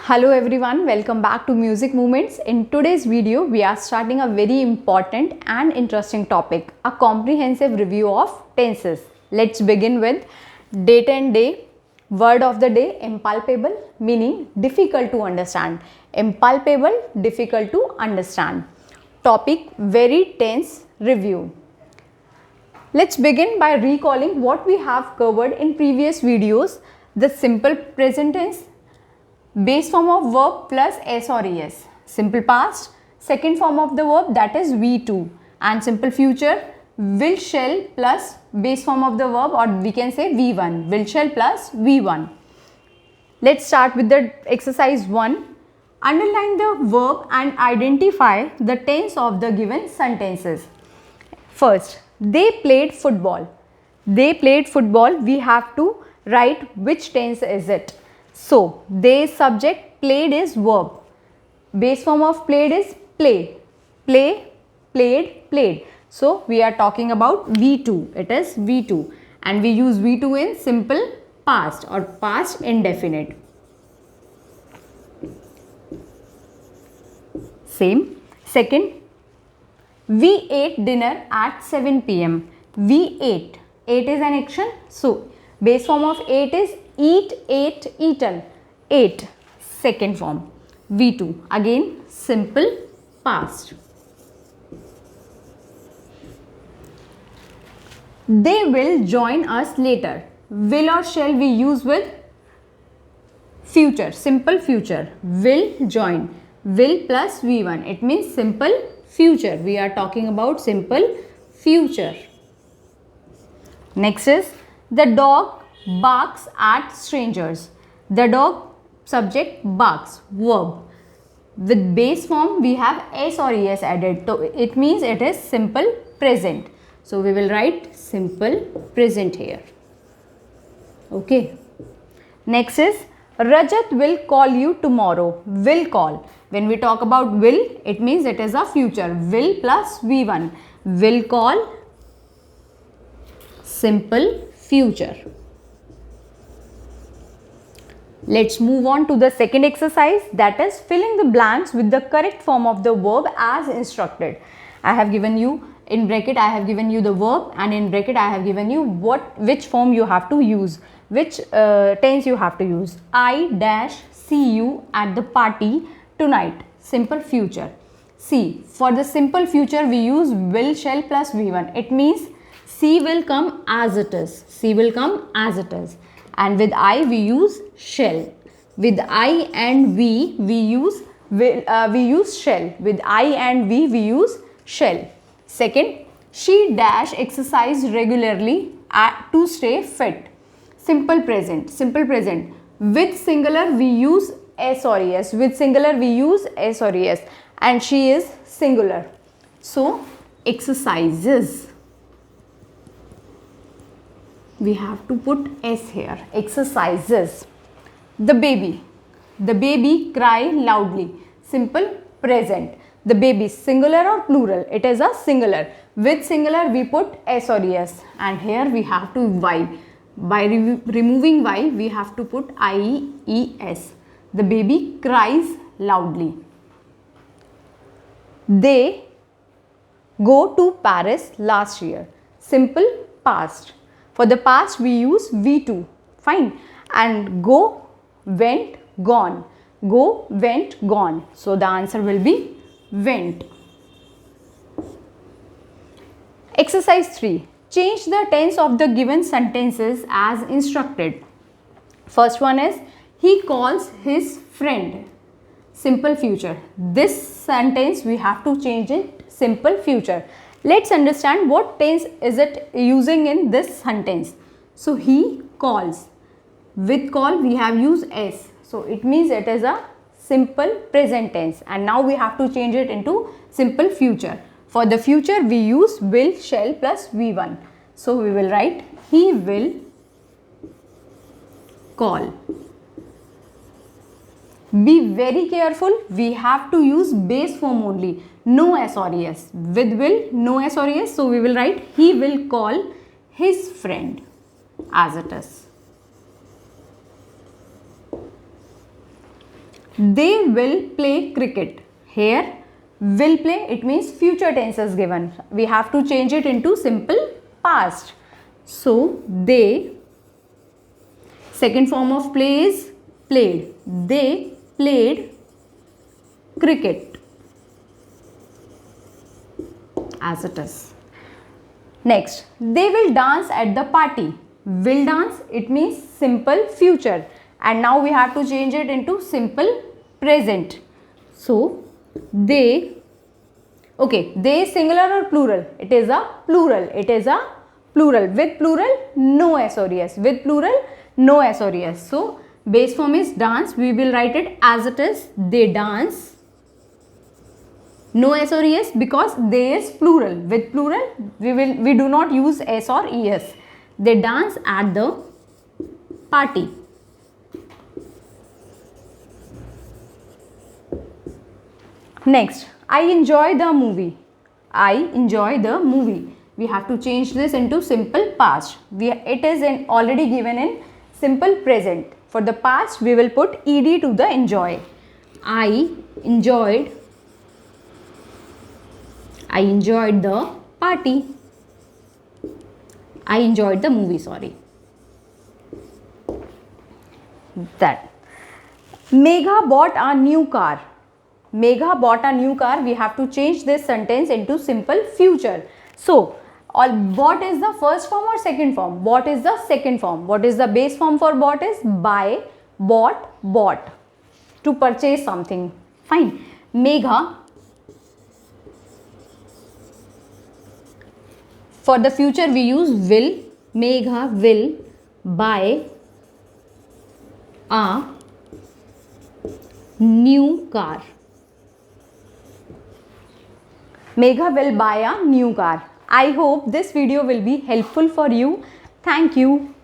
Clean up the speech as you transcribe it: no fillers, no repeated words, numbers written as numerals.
Hello everyone, welcome back to Music Movements. In today's video, we are starting a very important and interesting topic, a comprehensive review of tenses. Let's begin with date and day. Word of the day, impalpable, meaning difficult to understand. Impalpable, difficult to understand. Topic, very tense review. Let's begin by recalling what we have covered in previous videos. The simple present tense, base form of verb plus s or es. Simple past, second form of the verb, that is V2, and simple future, will shall plus base form of the verb, or we can say V1, will shall plus V1. Let's start with the exercise 1. Underline the verb and identify the tense of the given sentences. First, they played football. They played football. We have to write which tense is it. So, they subject, played is verb. Base form of played is play. Play, played, played. So, we are talking about V2. It is V2. And we use V2 in simple past or past indefinite. Same. Second, we ate dinner at 7 p.m. We ate. Ate is an action. So, base form of ate is eat, ate, eaten. Ate. Second form. V2. Again, simple past. They will join us later. Will or shall we use with future. Simple future. Will join. Will plus V1. It means simple future. We are talking about simple future. Next is the dog barks at strangers. The dog subject barks, verb. With base form we have s or es added. So it means it is simple present. So we will write simple present here. Okay. Next is Rajat will call you tomorrow. Will call. When we talk about will, it means it is a future. Will plus V1. Will call, simple future. Let's move on to the second exercise, that is filling the blanks with the correct form of the verb as instructed. I have given you in bracket, I have given you the verb, and in bracket I have given you which form you have to use, which tense you have to use. I dash see you at the party tonight. Simple future. See, for the simple future we use will shall plus V1. It means see will come as it is. See will come as it is. And with I we use shall. With I and we use will, we use shall. With I and we use shall. Second, she dash exercise regularly to stay fit. Simple present. Simple present. With singular we use s or es. With singular we use s or es. And she is singular. So, exercises. We have to put s here. Exercises. The baby cry loudly. Simple present. The baby, singular or plural? It is a singular. With singular we put s or es, and here we have to y. By removing y we have to put ies. The baby cries loudly. They go to Paris last year. Simple past. For the past we use V2. Fine. And go, went, gone. Go, went, gone. So the answer will be went. Exercise 3. Change the tense of the given sentences as instructed. First one is he calls his friend. Simple future. This sentence we have to change it simple future. Let's understand what tense is it using in this sentence. So he calls. With call we have used s. So it means it is a simple present tense, and now we have to change it into simple future. For the future we use will, shall plus V1. So we will write he will call. Be very careful, we have to use base form only, no s or es. With will, no s or es, so we will write he will call his friend as it is. they will play cricket. Here, will play, it means future tense is given. We have to change it into simple past. So, they, second form of play is played. They played cricket, as it is. Next, they will dance at the party. Will dance, it means simple future. And now we have to change it into simple present. So, they, okay, they is singular or plural? It is a plural. It is a plural. With plural, no S or ES. With plural, no S or ES. So, base form is dance. We will write it as it is. They dance. No S or ES because they is plural. With plural, we do not use S or ES. They dance at the party. Next, I enjoy the movie. I enjoy the movie. We have to change this into simple past. It is already given in simple present. For the past, we will put ed to the enjoy. I enjoyed the party. I enjoyed the movie, sorry. That. Megha bought a new car. Megha bought a new car. We have to change this sentence into simple future. So, what is the first form or second form? What is the second form? What is the base form for bought is buy, bought, bought. To purchase something. Fine. Megha. For the future we use will. Megha will buy a new car. Megha will buy a new car. I hope this video will be helpful for you. Thank you.